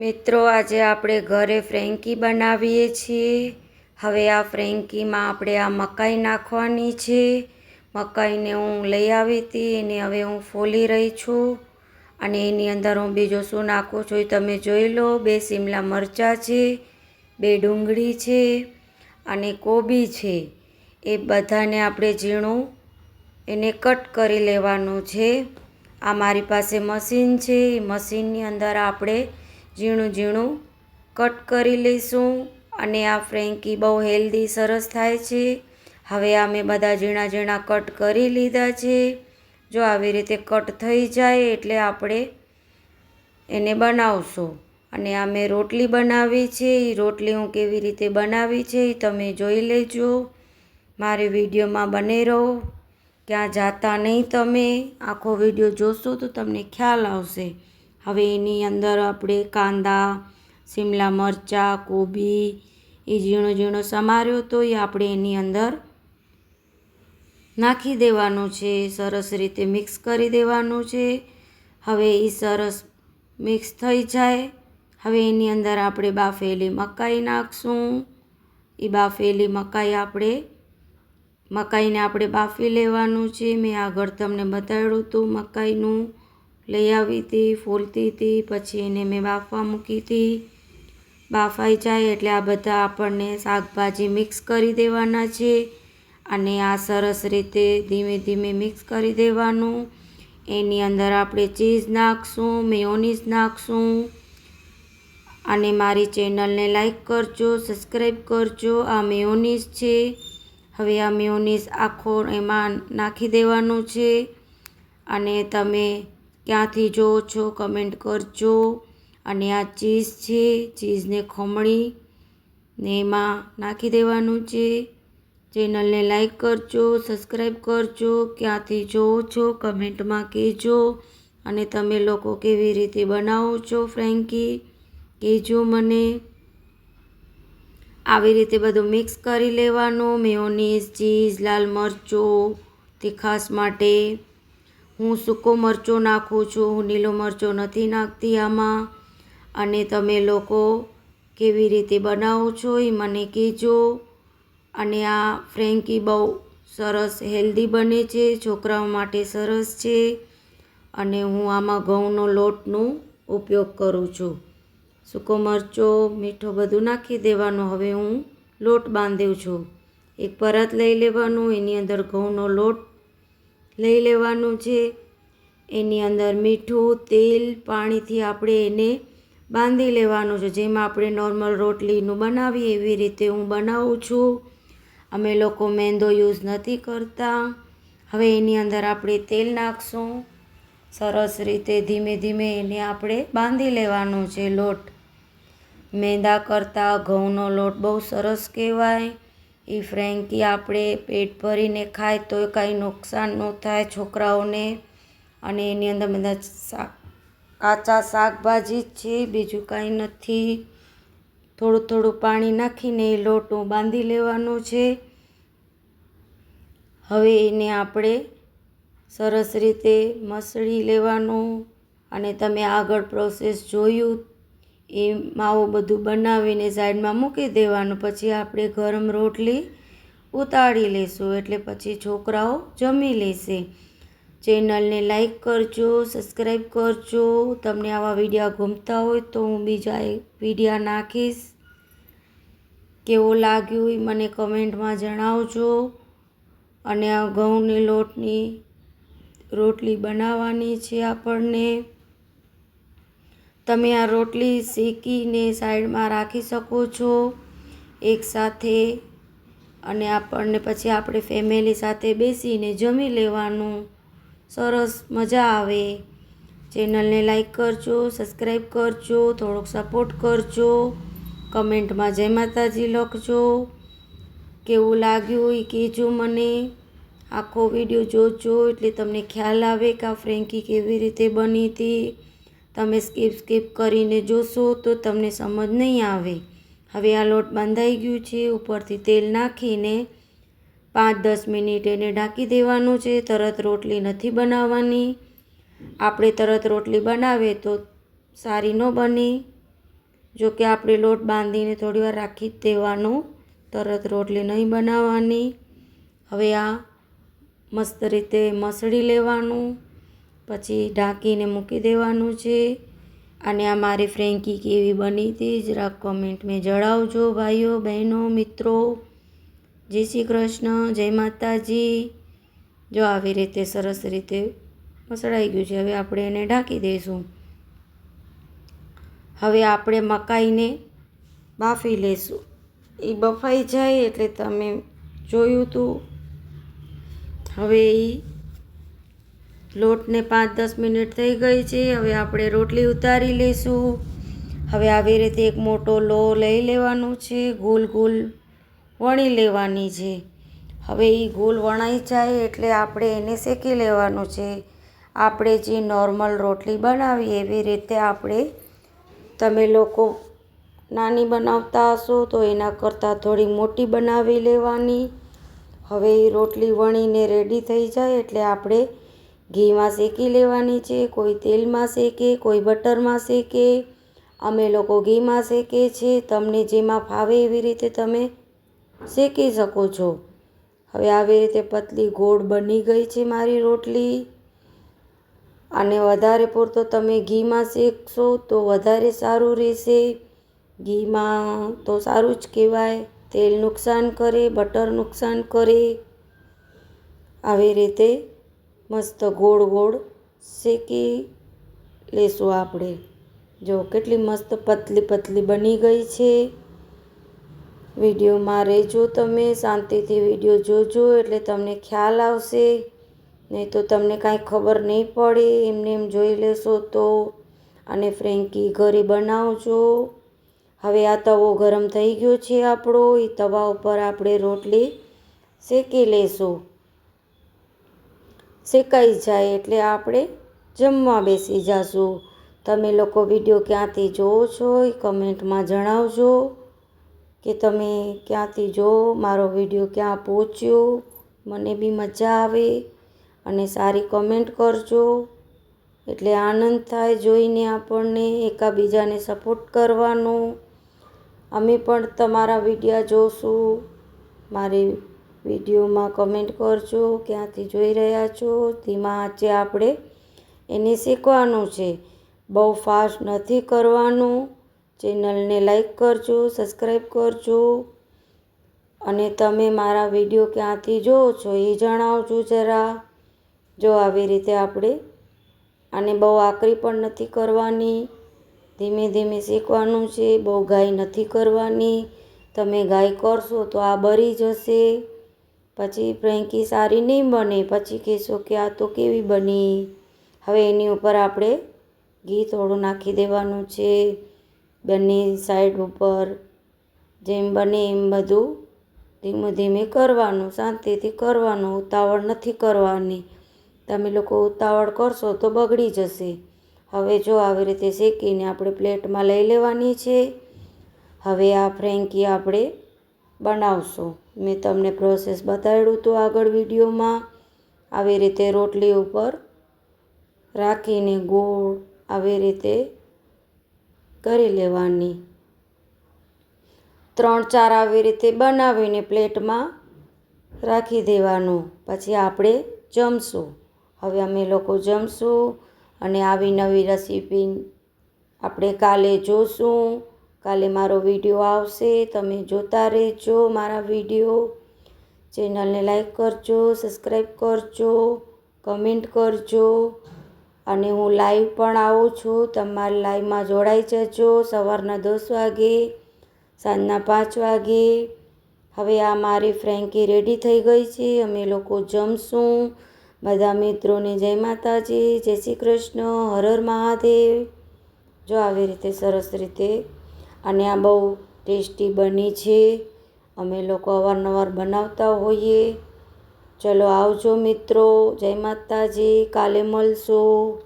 મિત્રો, આજે આપણે ઘરે ફ્રેન્કી બનાવીએ છીએ। હવે આ ફ્રેન્કીમાં આપણે આ મકાઈ નાખવાની છે। મકાઈને હું લઈ આવી હતી, એને હવે હું ફોલી રહી છું અને એની અંદર હું બીજું શું નાખું છું એ તમે જોઈ લો। 2 શિમલા મરચાં છે, 2 ડુંગળી છે અને કોબી છે। એ બધાને આપણે ઝીણું એને કટ કરી લેવાનું છે। આ મારી પાસે મશીન છે, એ મશીનની અંદર આપણે ઝીણું ઝીણું કટ કરી લઈશું અને આ ફ્રેન્કી બહુ હેલ્ધી સરસ થાય છે। હવે આ મેં બધા ઝીણા ઝીણા કટ કરી લીધા છે। જો આવી રીતે કટ થઈ જાય એટલે આપણે એને બનાવશું। અને આ મેં રોટલી બનાવી છે, એ રોટલી હું કેવી રીતે બનાવી છે એ તમે જોઈ લેજો। મારી વિડીયોમાં બને રહો, ક્યાં જાતા નહીં, તમે આખો વિડીયો જોશો તો તમને ખ્યાલ આવશે। હવે એની અંદર આપણે કાંદા, શિમલા મરચાં, કોબી એ ઝીણો ઝીણો સમાર્યો તો એ આપણે એની અંદર નાખી દેવાનું છે। સરસ રીતે મિક્સ કરી દેવાનું છે। હવે એ સરસ મિક્સ થઈ જાય, હવે એની અંદર આપણે બાફેલી મકાઈ નાખશું। એ બાફેલી મકાઈને આપણે બાફી લેવાનું છે। મેં આગળ તમને બતાવ્યું હતું, મકાઈનું લઈ આવી હતી, ફોલતી હતી, પછી એને મેં બાફવા મૂકી હતી। બાફાઈ જાય એટલે આ બધા આપણને શાકભાજી મિક્સ કરી દેવાના છે અને આ સરસ રીતે ધીમે ધીમે મિક્સ કરી દેવાનું। એની અંદર આપણે ચીઝ નાખશું, મેયોનીઝ નાખશું અને મારી ચેનલને લાઈક કરજો, સબસ્ક્રાઈબ કરજો। આ મેયોનીઝ છે, હવે આ મેયોનીઝ આખો એમાં નાખી દેવાનું છે અને તમે ક્યાંથી જોવો છો કમેન્ટ કરજો। અને આ ચીઝ છે, ચીઝને ખમણીને એમાં નાખી દેવાનું છે। ચેનલને લાઈક કરજો, સબસ્ક્રાઈબ કરજો, ક્યાંથી જોવો છો કમેન્ટમાં કહેજો અને તમે લોકો કેવી રીતે બનાવો છો ફ્રેન્કી કહેજો મને। આવી રીતે બધું મિક્સ કરી લેવાનું, મેયોનીઝ, ચીઝ, લાલ મરચું તીખાશ માટે હું સૂકો મરચો નાખું છું, હું લીલો મરચો નથી નાખતી આમાં। અને તમે લોકો કેવી રીતે બનાવો છો એ મને કહેજો। અને આ ફ્રેન્કી બહુ સરસ હેલ્ધી બને છે, છોકરાઓ માટે સરસ છે અને હું આમાં ઘઉંનો લોટનો ઉપયોગ કરું છું। સૂકો મરચો, મીઠો બધું નાખી દેવાનું। હવે હું લોટ બાંધું છું। એક પરત લઈ લેવાનું, એની અંદર ઘઉંનો લોટ લઈ લેવાનું છે, એની અંદર મીઠું, તેલ, પાણીથી આપણે એને બાંધી લેવાનું છે। જેમાં આપણે નોર્મલ રોટલીનું બનાવીએ એવી રીતે હું બનાવું છું। અમે લોકો મેંદો યુઝ નથી કરતા। હવે એની અંદર આપણે તેલ નાખશું, સરસ રીતે ધીમે ધીમે એને આપણે બાંધી લેવાનું છે લોટ। મેંદા કરતાં ઘઉંનો લોટ બહુ સરસ કહેવાય। એ ફ્રેન્કી આપણે પેટ ભરીને ખાય તો કાંઈ નુકસાન ન થાય છોકરાઓને। અને એની અંદર બધા કાચા શાકભાજી જ છે, બીજું કાંઈ નથી। થોડું થોડું પાણી નાખીને એ લોટ બાંધી લેવાનો છે। હવે એને આપણે સરસ રીતે મસળી લેવાનું અને તમે આગળ પ્રોસેસ જોયું એ માવો બધું બનાવીને સાઈડમાં મૂકી દેવાનું। પછી આપણે ગરમ રોટલી ઉતારી લઈશું એટલે પછી છોકરાઓ જમી લેશે। ચેનલને લાઈક કરજો, સબસ્ક્રાઈબ કરજો। તમને આવા વિડીયો ગમતા હોય તો હું બીજા વિડીયો નાખીશ। કેવો લાગ્યું એ મને કમેન્ટમાં જણાવજો। અને આ ઘઉંની લોટની રોટલી બનાવવાની છે આપણને। તમે આ રોટલી શેકીને સાઈડમાં રાખી શકો છો એકસાથે અને આપણને પછી આપણે ફેમિલી સાથે બેસીને જમી લેવાનું, સરસ મજા આવે। ચેનલને લાઈક કરજો, સબસ્ક્રાઈબ કરજો, થોડોક સપોર્ટ કરજો, કમેન્ટમાં જય માતાજી લખજો। કેવું લાગ્યું એ કહેજો મને। આખો વિડીયો જોજો એટલે તમને ખ્યાલ આવે કે આ ફ્રેન્કી કેવી રીતે બની હતી। તમે સ્કીપ કરીને જોશો તો તમને સમજ નહીં આવે। હવે આ લોટ બાંધાઈ ગયું છે, ઉપરથી તેલ નાખીને 5-10 મિનિટ એને ઢાંકી દેવાનું છે। તરત રોટલી નથી બનાવવાની। આપણે તરત રોટલી બનાવીએ તો સારી ન બને। જો કે આપણે લોટ બાંધીને થોડીવાર રાખી જ દેવાનો, તરત રોટલી નહીં બનાવવાની. હવે આ મસ્ત રીતે મસળી લેવાનું, પછી ઢાંકીને મૂકી દેવાનું છે. અને આ મારી ફ્રેન્કી કેવી બની હતી જરાક કમેન્ટમાં જણાવજો ભાઈઓ બહેનો મિત્રો. જય શ્રી કૃષ્ણ, જય માતાજી. જો આવી રીતે સરસ રીતે મસળાઈ ગયું છે. હવે આપણે એને ઢાંકી દઈશું. હવે આપણે મકાઈને બાફી લઈશું. એ બફાઈ જાય એટલે તમે જોયું હતું. હવે એ લોટને 5-10 મિનિટ થઈ ગઈ છે. હવે આપણે રોટલી ઉતારી લઈશું. હવે આવી રીતે એક મોટો લો લઈ લેવાનો છે, ગોલ ગોલ વણી લેવાની છે. હવે એ ગોલ વણાઈ જાય એટલે આપણે એને શેકી લેવાનું છે. આપણે જે નોર્મલ રોટલી બનાવીએ એવી રીતે આપણે, તમે લોકો નાની બનાવતા હશો તો એના કરતાં થોડી મોટી બનાવી લેવાની. હવે એ રોટલી વણીને રેડી થઈ જાય એટલે આપણે ઘીમાં શેકી લેવાની છે. કોઈ તેલમાં શેકે, કોઈ બટરમાં શેકે. અમે લોકો ઘીમાં શેકે છે. તમને જેમાં ફાવે એવી રીતે તમે શેકી શકો છો. હવે આવી રીતે પતલી ગોળ બની ગઈ છે મારી રોટલી. અને વધારે પૂરતો તમે ઘીમાં શેકશો તો વધારે સારું રહેશે. ઘીમાં તો સારું જ કહેવાય, તેલ નુકસાન કરે, બટર નુકસાન કરે. આવી રીતે મસ્ત ગોળ ગોળ શેકી લેશું આપણે. જો કેટલી મસ્ત પતલી પતલી બની ગઈ છે. વિડીયોમાં રહેજો, તમે શાંતિથી વિડીયો જોજો એટલે તમને ખ્યાલ આવશે. નહીં તો તમને કાંઈ ખબર નહીં પડે એમને એમ જોઈ લેશો તો. અને ફ્રેન્કી ઘરે બનાવજો. હવે આ તવો ગરમ થઈ ગયો છે આપણો. એ તવા ઉપર આપણે રોટલી શેકી લેશું. શેકાઈ જાય એટલે આપણે જમવા બેસી જઈશું. તમે લોકો વિડીયો ક્યાંથી જોવો છો એ કમેન્ટમાં જણાવજો કે તમે ક્યાંથી જુઓ, મારો વિડીયો ક્યાં પહોંચ્યો. મને બી મજા આવે. અને સારી કમેન્ટ કરજો એટલે આનંદ થાય જોઈને આપણને, એકાબીજાને સપોર્ટ કરવાનો. અમે પણ તમારા વિડીયો જોશું. મારી વિડીયોમાં કમેન્ટ કરજો ક્યાંથી જોઈ રહ્યા છો. ધીમા આંચે આપણે એને શેકવાનું છે, બહુ ફાસ્ટ નથી કરવાનું. ચેનલને લાઈક કરજો, સબસ્ક્રાઈબ કરજો. અને તમે મારા વિડીયો ક્યાંથી જોવો છો એ જણાવજો જરા. જો આવી રીતે આપણે આને બહુ આકરી પણ નથી કરવાની, ધીમે ધીમે શેકવાનું છે. બહુ ઘાઈ નથી કરવાની. તમે ઘાઈ કરશો તો આ બળી જશે. પછી ફ્રેન્કી સારી નહીં બને. પછી કહેશો કે આ તો કેવી બની. હવે એની ઉપર આપણે ઘી થોડું નાખી દેવાનું છે બંને સાઈડ ઉપર. જેમ બને એમ બધું ધીમે ધીમે કરવાનું, શાંતિથી કરવાનું. ઉતાવળ નથી કરવાની. તમે લોકો ઉતાવળ કરશો તો બગડી જશે. હવે જો આવી રીતે શેકીને આપણે પ્લેટમાં લઈ લેવાની છે. હવે આ ફ્રેન્કી આપણે બનાવશું. મેં તમને પ્રોસેસ બતાવ્યું હતું આગળ વિડીયોમાં. આવી રીતે રોટલી ઉપર રાખીને ગોળ આવી રીતે કરી લેવાની. 3-4 આવી રીતે બનાવીને પ્લેટમાં રાખી દેવાનું. પછી આપણે જમશું. હવે અમે લોકો જમશું. અને આવી નવી રેસીપી આપણે કાલે જોશું. કાલે મારો વિડીયો આવશે, તમે જોતા રહેજો મારા વિડીયો. ચેનલને લાઈક કરજો, સબસ્ક્રાઈબ કરજો, કમેન્ટ કરજો. અને હું લાઈવ પણ આવું છું. તમારે લાઈવમાં જોડાઈ જજો. સવારના 10 વાગે, સાંજના 5 વાગે. હવે આ મારી ફ્રેન્કી રેડી થઈ ગઈ છે. અમે લોકો જમશું. બધા મિત્રોને જય માતાજી, જય શ્રી કૃષ્ણ, હર હર મહાદેવ. જો આવી રીતે સરસ રીતે. અને આ બહુ ટેસ્ટી બની છે. અમે લોકો અવારનવાર બનાવતા હોઈએ. ચલો આવજો મિત્રો, જય માતાજી. કાલે મળશું.